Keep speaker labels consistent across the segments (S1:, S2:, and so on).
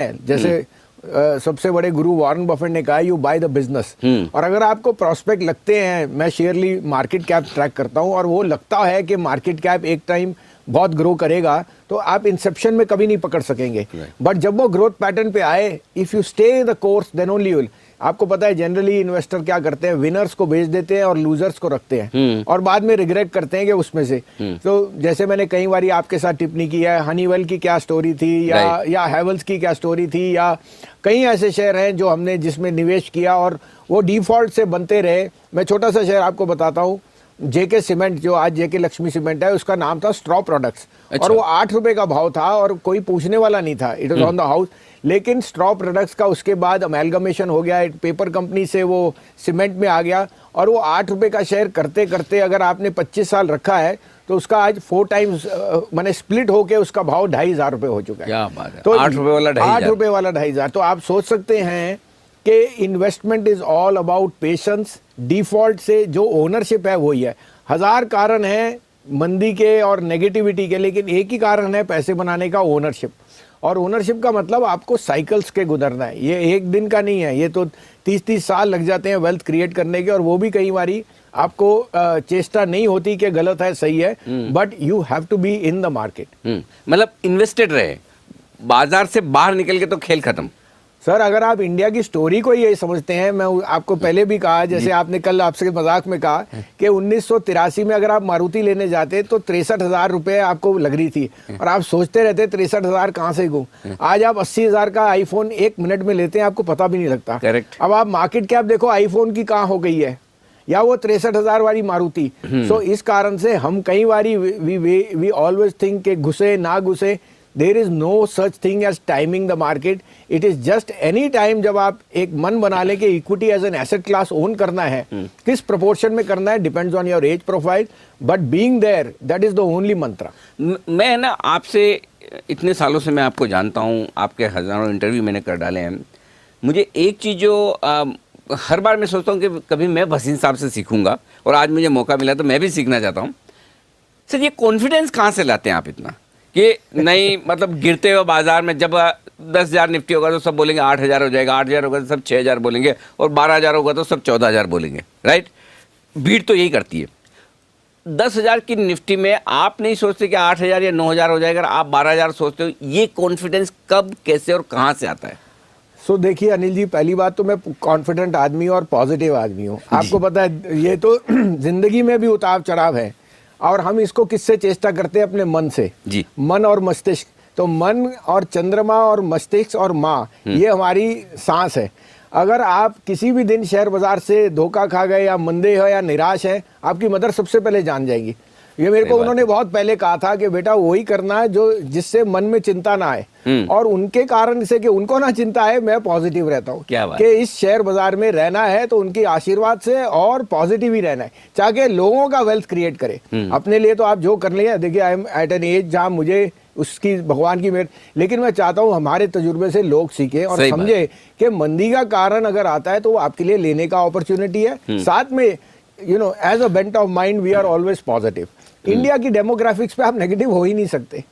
S1: जैसे सबसे बड़े गुरु वॉरेन बफेट ने कहा यू बाय द बिजनेस। और अगर आपको प्रोस्पेक्ट लगते हैं, मैं शेयरली मार्केट कैप ट्रैक करता हूं और वो लगता है कि मार्केट कैप एक टाइम बहुत ग्रो करेगा, तो आप इंसेप्शन में कभी नहीं पकड़ सकेंगे। बट जब वो ग्रोथ पैटर्न पे आए, if you stay in the course then only you. आपको पता है जनरली इन्वेस्टर क्या करते हैं, विनर्स को बेच देते हैं और लूजर्स को रखते हैं और बाद में रिग्रेट करते हैं कि उसमें से। तो जैसे मैंने कई बार आपके साथ टिप्पणी की है, हनीवेल की क्या स्टोरी थी या हैवेल्स की क्या स्टोरी थी, या कई ऐसे शेयर हैं जो हमने जिसमें निवेश किया और वो डिफॉल्ट से बनते रहे। मैं छोटा सा शेयर आपको बताता हूँ, जेके सीमेंट, जो आज जेके लक्ष्मी सीमेंट है, उसका नाम था स्ट्रॉ प्रोडक्ट्स। अच्छा। और वो 8 रुपए का भाव था और कोई पूछने वाला नहीं था, it was on the house. लेकिन स्ट्रॉ प्रोडक्ट्स का उसके बाद अमेलगमेशन हो गया, पेपर कंपनी से वो सीमेंट में आ गया और वो 8 रुपए का शेयर करते करते अगर आपने 25 साल रखा है तो उसका आज 4 टाइम्स मैंने स्प्लिट होके उसका भाव 2,500 रुपए हो चुका है।
S2: क्या बात है।
S1: तो
S2: 8 रुपए वाला 2,500,
S1: 8 रुपए वाला 2,500। तो आप सोच सकते हैं कि investment is all about patience. Default से जो ओनरशिप है वही है। 1000 कारण है मंदी के और नेगेटिविटी के, लेकिन एक ही कारण है पैसे बनाने का, ओनरशिप। और ओनरशिप का मतलब आपको साइकिल्स के गुजरना है, ये एक दिन का नहीं है, ये तो 30-30 साल लग जाते हैं वेल्थ क्रिएट करने के। और वो भी कई बारी आपको चेष्टा नहीं होती कि गलत है सही है, but you have to be in the market.
S2: मतलब इन्वेस्टेड रहे, बाजार से बाहर निकल के तो खेल खत्म।
S1: सर अगर आप इंडिया की स्टोरी को ये समझते हैं, मैं आपको पहले भी कहा, जैसे आपने कल आपसे मजाक में कहा कि 1983 में अगर आप मारुति लेने जाते तो 63,000 रुपए आपको लग रही थी और आप सोचते रहते 63,000 कहाँ से गूं। आज आप 80,000 का आईफोन 1 मिनट में लेते हैं, आपको पता भी नहीं लगता।
S2: करेक्ट।
S1: अब आप मार्केट कैप देखो आईफोन की कहाँ हो गई है, या वो 63,000 वाली मारुति। सो इस कारण से हम कई बारी वी ऑलवेज थिंक के घुसे ना घुसे, there is no such thing as timing the market. It is just any time जब आप एक मन बना लें कि equity as an asset class own करना है, किस प्रोपोर्शन में करना है depends on your age profile, but being there that is the only mantra.
S2: मैं ना आपसे इतने सालों से मैं आपको जानता हूँ, आपके हजारों इंटरव्यू मैंने कर डाले हैं। मुझे एक चीज़ जो हर बार मैं सोचता हूँ कि कभी मैं भसीन साहब से सीखूंगा, और आज मुझे मौका मिला तो मैं भी सीखना चाहता हूँ। सर ये कॉन्फिडेंस कहाँ से लाते हैं आप इतना कि नहीं, मतलब गिरते हुए बाजार में जब 10,000 निफ्टी होगा तो सब बोलेंगे 8,000 हो जाएगा, 8,000 होगा तो सब 6,000 बोलेंगे, और 12,000 होगा तो सब 14,000 बोलेंगे, राइट? भीड़ तो यही करती है। 10,000 की निफ्टी में आप नहीं सोचते कि 8,000 या 9,000 हो जाएगा, आप 12,000 सोचते हो। ये कॉन्फिडेंस कब, कैसे और कहाँ से आता है?
S1: सो देखिए अनिल जी, पहली बात तो मैं कॉन्फिडेंट आदमी और पॉजिटिव आदमी हूँ। आपको पता है ये तो जिंदगी में भी उतार चढ़ाव है, और हम इसको किससे चेष्टा करते हैं? अपने मन से जी। मन और मस्तिष्क। तो मन और चंद्रमा और मस्तिष्क और माँ, ये हमारी सांस है। अगर आप किसी भी दिन शेयर बाजार से धोखा खा गए या मंदे हो या निराश है, आपकी मदर सबसे पहले जान जाएगी। ये मेरे को उन्होंने बहुत पहले कहा था कि बेटा वही करना है जो जिससे मन में चिंता ना आए, और उनके कारण से कि उनको ना चिंता है, मैं पॉजिटिव रहता हूँ कि इस शेयर बाजार में रहना है तो उनकी आशीर्वाद से और पॉजिटिव ही रहना है, चाहे लोगों का वेल्थ क्रिएट करे। अपने लिए तो आप जो कर लिया, देखिए I am at an age जहाँ मुझे उसकी भगवान की मेहर, लेकिन मैं चाहता हूँ हमारे तजुर्बे से लोग सीखें और समझे कि मंदी का कारण अगर आता है तो वो आपके लिए लेने का अपॉर्चुनिटी है। साथ में you know as a bent of mind we are always positive. India की डेमोग्राफिक्स पे आप नेगेटिव हो ही नहीं सकते,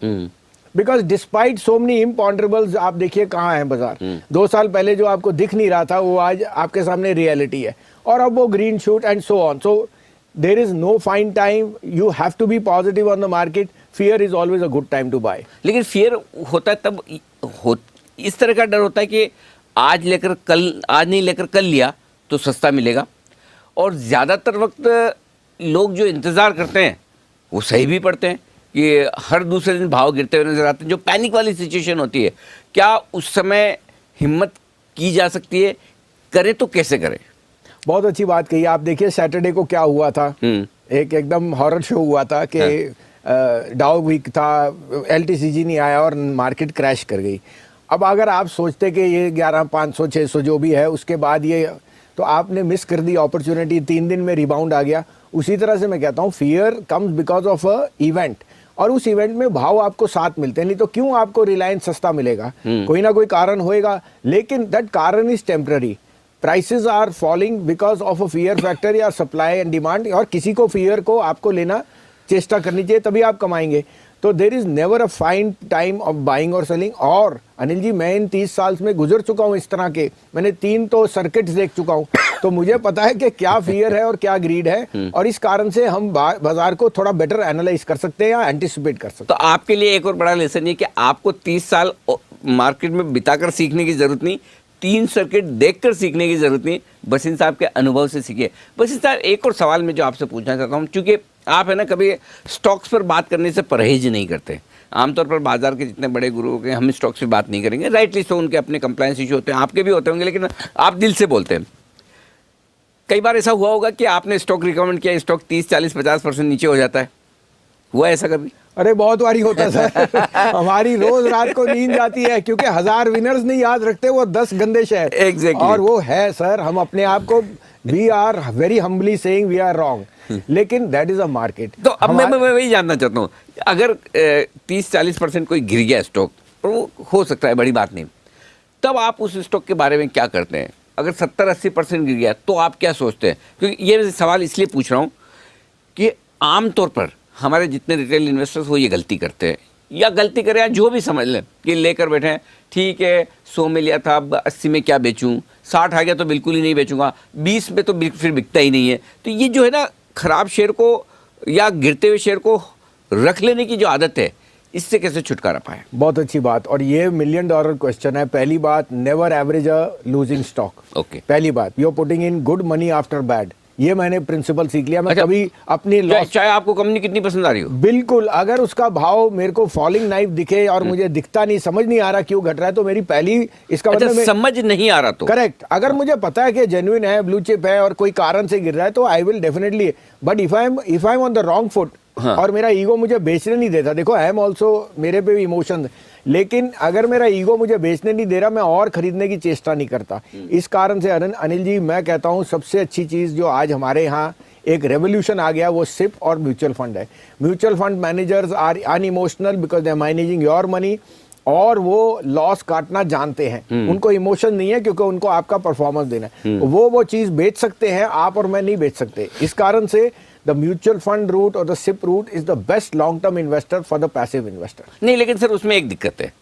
S1: because despite so many imponderables. आप देखिए कहाँ है बाजार। 2 साल पहले जो आपको दिख नहीं रहा था वो आज आपके सामने रियलिटी है, और अब वो green shoot and so on. So there is no fine time, you have to be positive on the market. Fear is always a good time to buy.
S2: लेकिन फियर होता है तब इस तरह का डर होता है कि आज नहीं लेकर कल लिया तो सस्ता मिलेगा, और ज़्यादातर वक्त लोग जो इंतज़ार करते हैं वो सही भी पड़ते हैं कि हर दूसरे दिन भाव गिरते हुए नजर आते हैं। जो पैनिक वाली सिचुएशन होती है, क्या उस समय हिम्मत की जा सकती है? करें तो कैसे करें?
S1: बहुत अच्छी बात कही आप। देखिए सैटरडे को क्या हुआ था, एक एकदम हॉरर शो हुआ था कि डाउ वीक था, LTCG नहीं आया और मार्केट क्रैश कर गई। अब अगर आप सोचते कि ये 11,500 600 जो भी है उसके बाद ये, तो आपने मिस कर दी अपॉर्चुनिटी। 3 दिन में रिबाउंड आ गया। उसी तरह से मैं कहता हूँ fear comes because of a event, और उस इवेंट में भाव आपको साथ मिलते हैं। नहीं तो क्यों आपको रिलायंस सस्ता मिलेगा? कोई ना कोई कारण होएगा, लेकिन दैट कारण is temporary. Prices are falling because of a fear factor या सप्लाई एंड डिमांड, और किसी को फियर को आपको लेना चेष्टा करनी चाहिए, तभी आप कमाएंगे। तो there is never a find time of buying और सेलिंग। और अनिल जी, मैं इन 30 साल में गुजर चुका हूं इस तरह के, मैंने 3 तो सर्किट्स देख चुका हूं, तो मुझे पता है कि क्या फियर है और क्या ग्रीड है, और इस कारण से हम बाजार को थोड़ा बेटर एनालाइज कर सकते हैं या एंटिसिपेट कर सकते हैं।
S2: तो आपके लिए एक और बड़ा लेसन ये कि आपको 30 साल मार्केट में बिताकर सीखने की जरूरत नहीं, 3 सर्किट देखकर सीखने की जरूरत नहीं, बसिन साहब के अनुभव से सीखिए। बसिन साहब, एक और सवाल मैं जो आपसे पूछना चाहता हूँ, क्योंकि आप है ना कभी स्टॉक्स पर बात करने से परहेज नहीं करते। आमतौर पर बाजार के जितने बड़े गुरु हो गए, हम स्टॉक्स पे बात नहीं करेंगे, राइटली सो, उनके अपने कंप्लायंस इशू होते हैं, आपके भी होते होंगे, लेकिन आप दिल से बोलते हैं। कई बार ऐसा हुआ होगा कि आपने स्टॉक रिकमेंड किया, स्टॉक 30, 40, 50% नीचे हो जाता है, हुआ ऐसा कभी?
S1: अरे बहुत बारी होता सर। हमारी रोज रात को नींद जाती है, क्योंकि 1000 विनर्स नहीं याद रखते, वो 10 गंदे शेयर।
S2: Exactly.
S1: और वो है सर, हम अपने आप को we are very humbly saying we are wrong, लेकिन दैट इज अ मार्केट।
S2: तो अब मैं वही जानना चाहता हूँ, अगर 30-40% कोई गिर गया स्टॉक, और वो हो सकता है, बड़ी बात नहीं, तब आप उस स्टॉक के बारे में क्या करते हैं? अगर 70-80% गिर गया तो आप क्या सोचते हैं? क्योंकि ये सवाल इसलिए पूछ रहा हूँ कि आमतौर पर हमारे जितने रिटेल इन्वेस्टर्स वो ये गलती करते हैं, या गलती करें या जो भी समझ लें कि लेकर बैठे हैं, ठीक है 100 में लिया था, अब 80 में क्या बेचूं, 60 आ गया तो बिल्कुल ही नहीं बेचूंगा, 20 में तो फिर बिकता ही नहीं है। तो ये जो है ना खराब शेयर को या गिरते हुए शेयर को रख लेने की जो आदत है, इससे कैसे छुटकारा पाए?
S1: बहुत अच्छी बात, और ये $1 मिलियन क्वेश्चन है। पहली बात, never average a losing stock.
S2: Okay,
S1: पहली बात, you are putting in good money after bad, ये मैंने प्रिंसिपल सीख लिया। मैं कभी अपनी लॉस,
S2: चाहे आपको कंपनी कितनी पसंद आ रही हो,
S1: बिल्कुल, अगर उसका भाव मेरे को फॉलिंग नाइफ दिखे और मुझे दिखता नहीं, समझ नहीं आ रहा क्यों घट रहा है, तो मेरी पहली इसका मतलब
S2: समझ नहीं आ रहा तो
S1: करेक्ट। अगर मुझे पता है कि जेन्युइन है, ब्लू चिप है और कोई कारण से गिर रहा है, तो I will definitely, but if I am on the wrong foot और मेरा ईगो मुझे बेचने नहीं देता, देखो आई एम ऑल्सो, मेरे पे भी इमोशन, लेकिन अगर मेरा ईगो मुझे बेचने नहीं दे रहा, मैं और खरीदने की चेष्टा नहीं करता। इस कारण से अनिल जी, मैं कहता हूं सबसे अच्छी चीज जो आज हमारे यहाँ एक रेवोल्यूशन आ गया, वो सिप और म्यूचुअल फंड है। Mutual fund managers are unemotional because they are managing your money, और वो लॉस काटना जानते हैं, उनको इमोशन नहीं है, क्योंकि उनको आपका परफॉर्मेंस देना है। वो चीज बेच सकते हैं, आप और मैं नहीं बेच सकते। इस कारण से द म्यूचुअल फंड रूट और the SIP route is the best long term investor for the passive investor.
S2: नहीं, लेकिन सर उसमें एक दिक्कत है,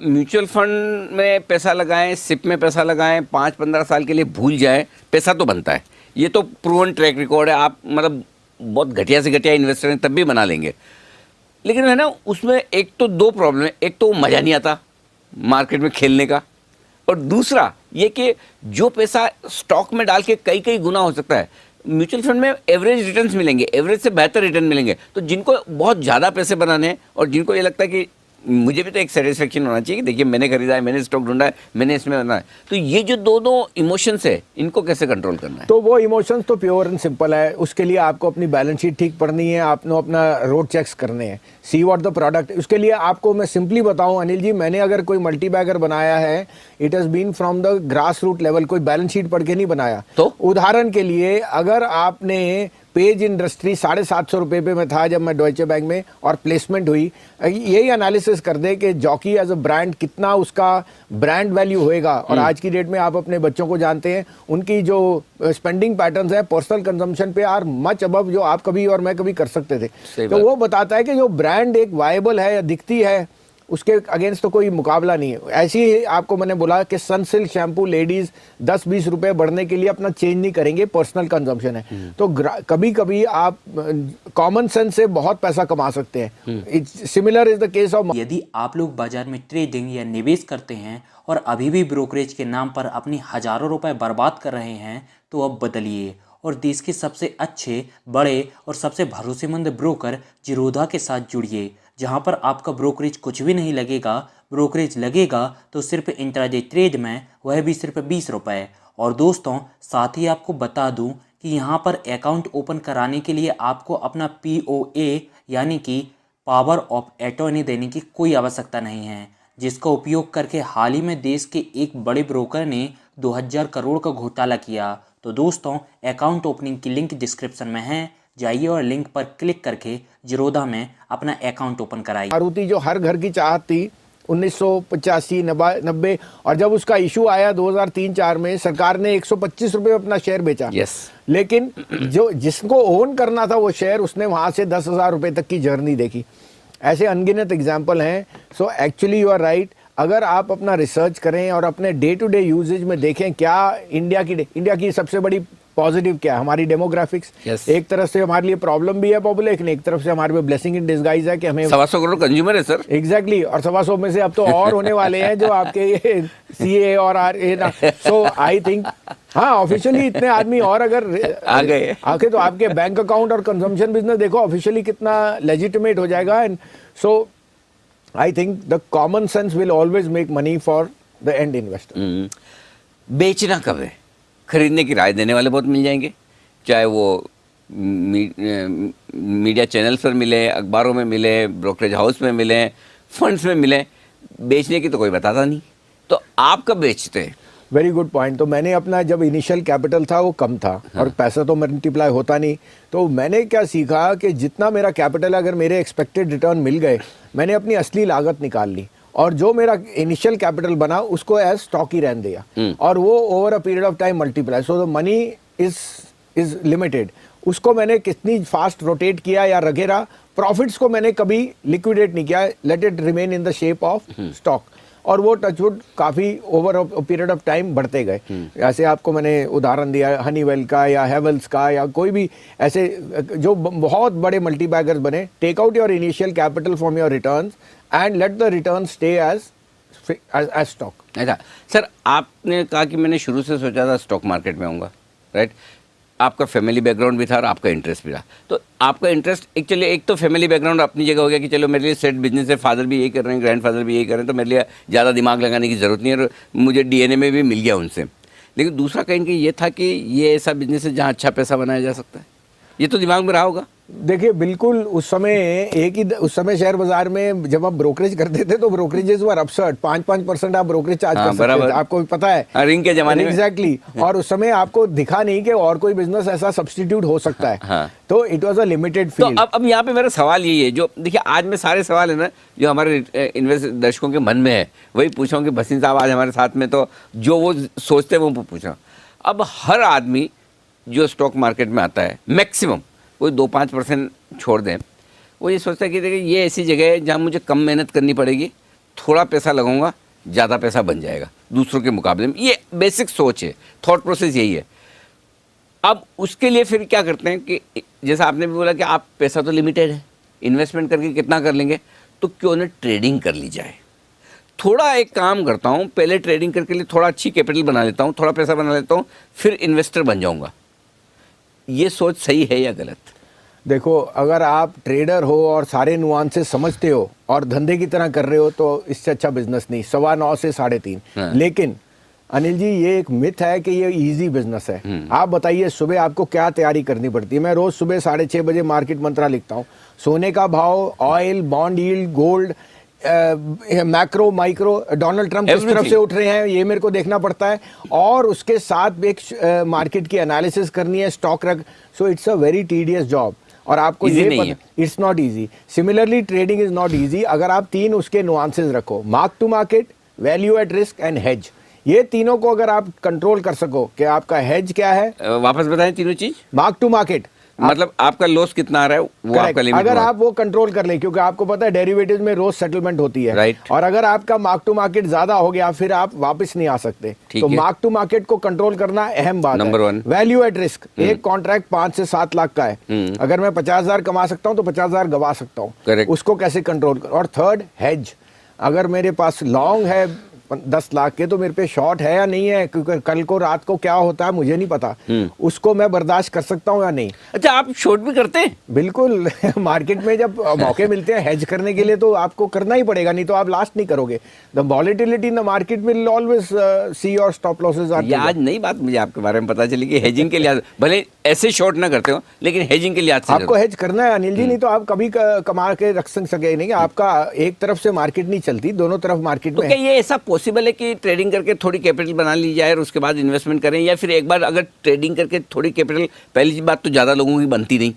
S2: म्यूचुअल फंड में पैसा लगाएं, सिप में पैसा लगाएं, 5-15 साल के लिए भूल जाएं, पैसा तो बनता है, ये तो प्रूवन ट्रैक रिकॉर्ड है। आप मतलब बहुत घटिया से घटिया इन्वेस्टर हैं तब भी बना लेंगे, लेकिन है ना उसमें एक तो 2 प्रॉब्लम है, एक तो मज़ा नहीं आता मार्केट में खेलने का, और दूसरा ये कि जो पैसा स्टॉक में डाल के कई गुना हो सकता है, म्यूचुअल फंड में एवरेज रिटर्न्स मिलेंगे, एवरेज से बेहतर रिटर्न मिलेंगे। तो जिनको बहुत ज़्यादा पैसे बनाने हैं और जिनको ये लगता है कि मुझे भी तो एक सेटिस्फेक्शन होना चाहिए कि देखिए मैंने खरीदा है, मैंने स्टॉक ढूंढा है, मैंने इसमें बना है, तो ये जो दोनों इमोशंस है, इनको कैसे कंट्रोल करना है?
S1: तो वो इमोशंस तो प्योर एंड सिंपल है, उसके लिए आपको अपनी बैलेंस शीट ठीक पढ़नी है, आपने अपना रोड चेक्स करने हैं, सी व्हाट द प्रोडक्ट। उसके लिए आपको मैं सिंपली बताऊं अनिल जी, मैंने अगर कोई मल्टी बैगर बनाया है, it has been from the grass root level, कोई बैलेंस शीट पढ़ के नहीं बनाया।
S2: तो
S1: उदाहरण के लिए, अगर आपने पेज इंडस्ट्री 750 रुपये पे मैं था जब मैं डॉइचे बैंक में, और प्लेसमेंट हुई, यही एनालिसिस कर दे कि जॉकी एज अ ब्रांड कितना उसका ब्रांड वैल्यू होएगा। और आज की डेट में आप अपने बच्चों को जानते हैं, उनकी जो स्पेंडिंग पैटर्न्स है पर्सनल कंजम्पशन पे आर मच अबव जो आप कभी और मैं कभी कर सकते थे। तो वो बताता है कि जो ब्रांड एक वायबल है या दिखती है, उसके अगेंस्ट तो कोई मुकाबला नहीं है। ऐसे ही आपको मैंने बोला कि सनसिल्क शैम्पू लेडीज 10-20 रुपए बढ़ने के लिए अपना चेंज नहीं करेंगे, पर्सनल कंजम्पशन है। तो कभी कभी आप कॉमन सेंस से बहुत पैसा कमा सकते हैं। Similar is the case of,
S3: यदि आप लोग बाजार में ट्रेडिंग या निवेश करते हैं और अभी भी ब्रोकरेज के नाम पर अपनी हजारों रुपए बर्बाद कर रहे हैं, तो अब बदलिए और देश के सबसे अच्छे, बड़े और सबसे भरोसेमंद ब्रोकर जिरोधा के साथ जुड़िए, जहां पर आपका ब्रोकरेज कुछ भी नहीं लगेगा। ब्रोकरेज लगेगा तो सिर्फ इंट्राडे ट्रेड में, वह भी सिर्फ 20 रुपये। और दोस्तों, साथ ही आपको बता दूं कि यहाँ पर अकाउंट ओपन कराने के लिए आपको अपना POA यानी कि पावर ऑफ अटॉर्नी देने की कोई आवश्यकता नहीं है, जिसका उपयोग करके हाल ही में देश के एक बड़े ब्रोकर ने 2000 करोड़ का घोटाला किया। तो दोस्तों, अकाउंट ओपनिंग की लिंक डिस्क्रिप्शन में है, जाइए और लिंक पर क्लिक करके जिरोधा में अपना अकाउंट ओपन कराइए।
S1: मारुति जो हर घर की चाहत थी 1985-90, और जब उसका इशू आया 2003-4 में, सरकार ने 125 रुपये अपना शेयर बेचा। लेकिन जो जिसको ओन करना था वो शेयर, उसने वहां से 10,000 रुपये तक की जर्नी देखी। ऐसे अनगिनत एग्जाम्पल हैं। So actually you are right. अगर आप अपना रिसर्च करें और अपने डे टू डे यूजेज में देखें क्या इंडिया की सबसे बड़ी पॉजिटिव क्या है, हमारी डेमोग्राफिक्स।
S2: Yes.
S1: एक तरफ से हमारे लिए प्रॉब्लम भी है पॉपुलेशन, एक तरफ से हमारे पे ब्लेसिंग इन डिस्गाइज है कि हमें
S2: 125 करोड़ कंज्यूमर है सर।
S1: एग्जैक्टली और 125 में से अब तो और होने वाले हैं जो आपके CA और RA ना। सो आई थिंक हाँ ऑफिशियली इतने आदमी और अगर
S2: आ गए
S1: आके तो आपके बैंक अकाउंट और कंजम्पशन बिजनेस देखो ऑफिशियली कितना लेजिटिमेट हो जाएगा। And so I think the common sense will always make money for the end investor.
S2: बेचना कब है? खरीदने की राय देने वाले बहुत मिल जाएंगे, चाहे वो मीडिया चैनल्स पर मिले, अखबारों में मिले, ब्रोकरेज हाउस में मिले, फंड्स में मिले। बेचने की तो कोई बताता नहीं, तो आप कब बेचते हैं?
S1: Very good point. तो मैंने अपना जब इनिशियल कैपिटल था वो कम था और पैसा तो मल्टीप्लाई होता नहीं, तो मैंने क्या सीखा कि जितना मेरा कैपिटल अगर मेरे एक्सपेक्टेड रिटर्न मिल गए, मैंने अपनी असली लागत निकाल ली और जो मेरा इनिशियल कैपिटल बना उसको एज स्टॉक ही रहने दिया और वो over a period of time multiply. So the money is limited. उसको मैंने कितनी फास्ट रोटेट किया या वगैरह, प्रॉफिट्स को मैंने कभी लिक्विडेट नहीं किया, let it remain in the shape of stock और वो टचवुड काफ़ी over a period of time बढ़ते गए। ऐसे आपको मैंने उदाहरण दिया हनीवेल का या हेवल्स का या कोई भी ऐसे जो बहुत बड़े मल्टीबैगर्स बने। Take out your initial capital from your returns and let the return stay as stock.
S2: अच्छा सर, आपने कहा कि मैंने शुरू से सोचा था स्टॉक मार्केट में आऊँगा, राइट? आपका फैमिली बैकग्राउंड भी था और आपका इंटरेस्ट भी रहा। तो आपका इंटरेस्ट एक्चुअली एक तो फैमिली बैकग्राउंड अपनी जगह हो गया कि चलो मेरे लिए सेट बिजनेस है, फादर भी यही कर रहे हैं, ग्रैंडफादर भी यही कर रहे हैं, तो मेरे लिए ज़्यादा दिमाग लगाने की ज़रूरत नहीं है और मुझे DNA में भी मिल गया उनसे। लेकिन दूसरा कहीं ना कहीं ये था कि ये ऐसा बिजनेस है जहाँ अच्छा पैसा बनाया जा सकता है, ये तो दिमाग में रहा होगा।
S1: देखिए बिल्कुल उस समय शेयर बाजार में जब आप ब्रोकरेज करते थे तो ब्रोकरेजेस वर अपसर्ट 5% आप ब्रोकरेज चार्ज कर सकते थे, आपको पता है
S2: रिंग के जमाने में।
S1: एग्जैक्टली और उस समय आपको दिखा नहीं कि और कोई बिजनेस ऐसा सब्स्टिट्यूट हो सकता है।
S2: हाँ।
S1: तो इट वाज अ लिमिटेड
S2: तो
S1: फील्ड।
S2: अब यहाँ पे मेरा सवाल यही है, जो देखिए आज में सारे सवाल है ना जो हमारे इन्वेस्ट दर्शकों के मन में है वही पूछा हूँ कि भसीन साहब आज हमारे साथ में, तो जो वो सोचते हैं वो पूछा। अब हर आदमी जो स्टॉक मार्केट में आता है मैक्सिमम कोई 2-5% छोड़ दें, वो ये सोचता है कि देखिए ये ऐसी जगह है जहाँ मुझे कम मेहनत करनी पड़ेगी, थोड़ा पैसा लगाऊंगा ज़्यादा पैसा बन जाएगा दूसरों के मुकाबले में। ये बेसिक सोच है, थॉट प्रोसेस यही है। अब उसके लिए फिर क्या करते हैं कि जैसा आपने भी बोला कि आप पैसा तो लिमिटेड है, इन्वेस्टमेंट करके कितना कर लेंगे, तो क्यों ना ट्रेडिंग कर ली जाए। थोड़ा एक काम करता हूँ, पहले ट्रेडिंग करके लिए थोड़ा अच्छी कैपिटल बना लेता हूँ, थोड़ा पैसा बना लेता हूँ, फिर इन्वेस्टर बन जाऊँगा। ये सोच सही है या गलत?
S1: देखो अगर आप ट्रेडर हो और सारे नुआंसेस समझते हो और धंधे की तरह कर रहे हो तो इससे अच्छा बिजनेस नहीं, 9:15 से 3:30।
S2: हाँ।
S1: लेकिन अनिल जी ये एक मिथ है कि ये इजी बिजनेस है। आप बताइए सुबह आपको क्या तैयारी करनी पड़ती है। मैं रोज सुबह 6:30 बजे मार्केट मंत्रा लिखता हूँ, सोने का भाव, oil, bond yield, gold, macro micro, Donald Trump किस तरफ से उठ रहे हैं ये मेरे को देखना पड़ता है और उसके साथ एक मार्केट की एनालिसिस करनी है, स्टॉक रख। So it's a very tedious job और आपको ये पता it's not easy. Similarly trading is not easy अगर आप 3 उसके नुआंसेस रखो, mark to market, value at risk and hedge. ये तीनों को अगर आप कंट्रोल कर सको कि आपका हेज क्या है,
S2: वापस बताएं तीनों चीज।
S1: मार्क टू मार्केट
S2: मतलब आपका लॉस कितना आ रहा है वो आपका लिमिट,
S1: अगर आप वो कंट्रोल कर ले, क्योंकि आपको पता है डेरिवेटिव्स में रोज सेटलमेंट होती है,
S2: राइट।
S1: और अगर आपका मार्क टू मार्केट ज्यादा हो गया फिर आप वापस नहीं आ सकते। तो मार्क टू मार्केट को कंट्रोल करना अहम बात है।
S2: Number 1
S1: value at risk. एक कॉन्ट्रैक्ट 5 से 7 लाख का है, अगर मैं 50,000 कमा सकता हूँ तो 50,000 गवा सकता हूँ, उसको कैसे कंट्रोल कर। और थर्ड हेज, अगर मेरे पास लॉन्ग है 10 लाख के तो मेरे पे शॉर्ट है या नहीं है, क्योंकि कल को रात को क्या होता है मुझे नहीं पता, उसको मैं बर्दाश्त कर सकता हूँ या नहीं।
S2: अच्छा आप शॉर्ट भी करते हैं?
S1: बिल्कुल मार्केट में जब मौके मिलते हैं हेज करने के लिए तो आपको करना ही पड़ेगा, नहीं तो आप लास्ट नहीं करोगे। The volatility in the market will always see your stop losses are.
S2: ये आज नई बात मुझे आपके बारे में पता चली कि हेजिंग के लिए भले ऐसे शॉर्ट ना करते हो लेकिन हेजिंग के लिए
S1: आपको हेज करना है अनिल जी, नहीं तो आप कभी कमा के रख सके नहीं। आपका एक तरफ से मार्केट नहीं चलती, दोनों तरफ मार्केट में।
S2: क्या ये ऐसा पॉसिबल है कि ट्रेडिंग करके थोड़ी कैपिटल बना ली जाए और उसके बाद इन्वेस्टमेंट करें, या फिर एक बार अगर ट्रेडिंग करके थोड़ी कैपिटल, पहली बात तो ज़्यादा लोगों की बनती नहीं,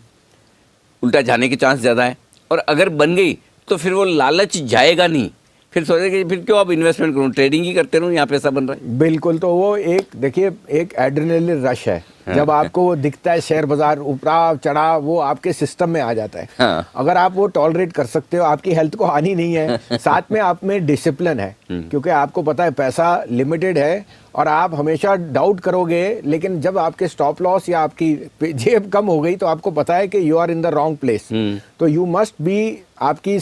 S2: उल्टा जाने के चांस ज़्यादा है, और अगर बन गई तो फिर वो लालच जाएगा नहीं, फिर सोचे कि फिर क्यों अब इन्वेस्टमेंट करूँ, ट्रेडिंग ही करते रहूँ, यहाँ पैसा बन रहा है।
S1: बिल्कुल, तो वो एक देखिए एक एड्रेनलिन रश है जब आपको वो दिखता है शेयर बाजार उतराव चढ़ाव, वो आपके सिस्टम में आ जाता है।
S2: हाँ।
S1: अगर आप वो टॉलरेट कर सकते हो, आपकी हेल्थ को हानि नहीं है, साथ में आप में डिसिप्लिन है, क्योंकि आपको पता है पैसा लिमिटेड है और आप हमेशा डाउट करोगे, लेकिन जब आपके स्टॉप लॉस या आपकी जेब कम हो गई तो आपको पता है कि you are in the wrong place. तो यू मस्ट बी, आपकी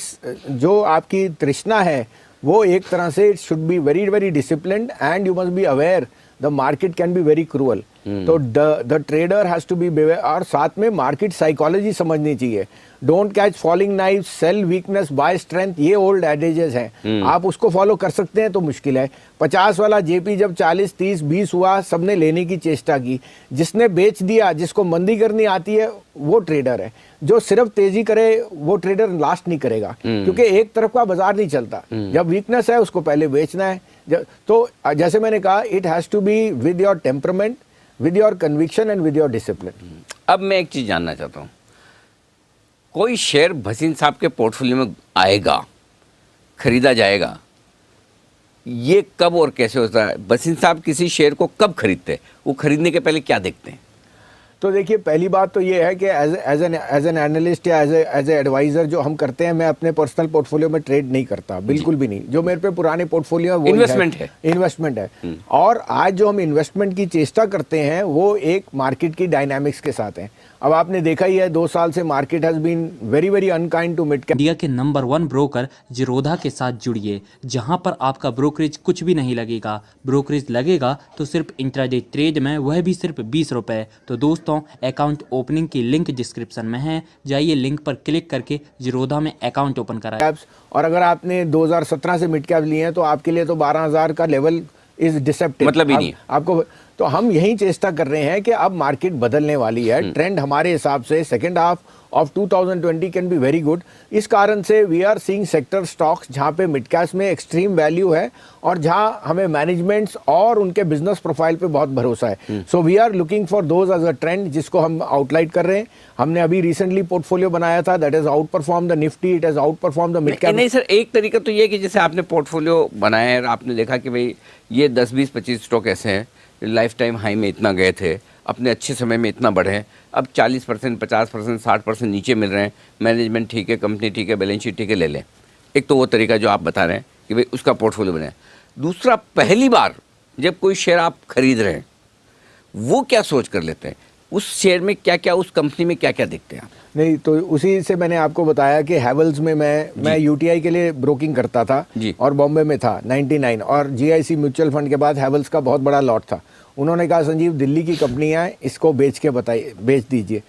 S1: जो आपकी तृष्णा है वो एक तरह से it should be very very disciplined and you must be aware the market can be very cruel. तो the trader has to be aware, और साथ में मार्केट साइकोलॉजी समझनी चाहिए। Don't catch falling knife, sell weakness buy strength, ये old adages हैं। आप उसको फॉलो कर सकते हैं तो मुश्किल है। 50 वाला जेपी जब 40, 30, 20 हुआ, सबने लेने की चेष्टा की, जिसने बेच दिया, जिसको मंदी करनी आती है वो ट्रेडर है। जो सिर्फ तेजी करे वो ट्रेडर लास्ट नहीं करेगा, क्योंकि एक तरफ का बाजार नहीं चलता। जब वीकनेस है उसको पहले बेचना है। तो जैसे मैंने कहा, it has to be with your temperament, with your conviction and with your discipline.
S2: अब मैं एक चीज़ जानना चाहता हूँ, कोई शेयर भसीन साहब के पोर्टफोलियो में आएगा, खरीदा जाएगा, ये कब और कैसे होता है? भसीन साहब किसी शेयर को कब खरीदते हैं? वो खरीदने के पहले क्या देखते हैं?
S1: तो देखिए, पहली बात तो ये है कि एज एन एनालिस्ट या एज ए एडवाइजर जो हम करते हैं, मैं अपने पर्सनल पोर्टफोलियो में ट्रेड नहीं करता, बिल्कुल भी नहीं। जो मेरे पे पुराने पोर्टफोलियो है वो इन्वेस्टमेंट है। और आज जो हम इन्वेस्टमेंट की चेष्टा करते हैं वो एक मार्केट की डायनामिक्स के साथ है। अब आपने देखा ही है 2 साल से market has been very very unkind to mid cap.
S3: India के नंबर 1 ब्रोकर जीरोधा के साथ जुड़िए, जहां पर आपका ब्रोकरेज कुछ भी नहीं लगेगा। ब्रोकरेज लगेगा तो सिर्फ इंट्राडे ट्रेड में, वह भी सिर्फ 20 रुपए। तो दोस्तों, अकाउंट ओपनिंग की लिंक डिस्क्रिप्शन में है, जाइए लिंक पर क्लिक करके जीरोधा में अकाउंट ओपन कराएं।
S1: और अगर आपने 2017 से मिड कैप लिए हैं तो आपके लिए तो 12,000 का लेवल इज डिसेप्टिव,
S2: मतलब ही नहीं
S1: आपको। तो हम यही चेष्टा कर रहे हैं कि अब मार्केट बदलने वाली है। ट्रेंड हमारे हिसाब से second half of 2020 can be very good. इस कारण से we are seeing sector stocks जहां पे मिड कैप्स में एक्सट्रीम वैल्यू है और जहां हमें मैनेजमेंट्स और उनके बिजनेस प्रोफाइल पे बहुत भरोसा है। So we are looking for those as a trend, जिसको हम आउटलाइट कर रहे हैं। हमने अभी रिसेंटली पोर्टफोलियो बनाया था, that is out perform the Nifty, it has out perform the mid cap.
S2: नहीं सर, एक तरीका तो ये है कि जैसे आपने पोर्टफोलियो बनाया है और आपने देखा कि भाई ये 10, 20, 25 स्टॉक ऐसे हैं लाइफ टाइम हाई में इतना गए थे, अपने अच्छे समय में इतना बढ़े, अब 40%, 50%, 60% नीचे मिल रहे हैं, मैनेजमेंट ठीक है, कंपनी ठीक है, बैलेंस शीट ठीक है, ले लें। एक तो वो तरीका जो आप बता रहे हैं कि भाई उसका पोर्टफोलियो बनाए। दूसरा, पहली बार जब कोई शेयर आप खरीद रहे हैं, वो क्या सोच कर लेते हैं? उस शेयर में क्या क्या, उस कंपनी में क्या क्या देखते हैं आप?
S1: नहीं, तो उसी से मैंने आपको बताया कि हैवेल्स में मैं यूटीआई के लिए ब्रोकिंग करता था और बॉम्बे में था 99, और जीआईसी म्यूचुअल फंड के बाद हैवेल्स का बहुत बड़ा लॉट था। उन्होंने कहा, संजीव दिल्ली की कंपनियां इसको बेच दीजिए।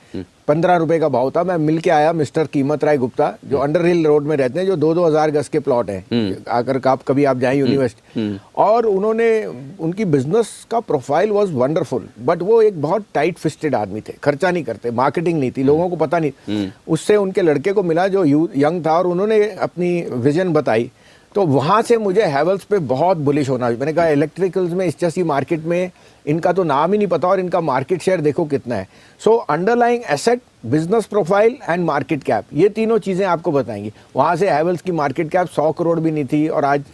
S1: 15 रुपए का भाव था। मैं मिल के आया मिस्टर कीमत राय गुप्ता, जो अंडर हिल रोड में रहते हैं, जो 2-2 हजार गज के प्लॉट हैं, अगर आप कभी आप जाएं यूनिवर्सिटी। और उन्होंने, उनकी बिजनेस का प्रोफाइल वाज वंडरफुल, बट वो एक बहुत टाइट फिस्टेड आदमी थे, खर्चा नहीं करते, मार्केटिंग नहीं थी, लोगों को पता नहीं। उससे उनके लड़के को मिला जो यंग था और उन्होंने अपनी विजन बताई। तो वहाँ से मुझे हैवेल्स पे बहुत बुलिश होना। मैंने कहा इलेक्ट्रिकल्स में इस जैसी मार्केट में इनका तो नाम ही नहीं पता और इनका मार्केट शेयर देखो कितना है। So underlying asset, business profile and market cap, ये तीनों चीज़ें आपको बताएंगी। वहाँ से हैवेल्स की मार्केट कैप 100 करोड़ भी नहीं थी और आज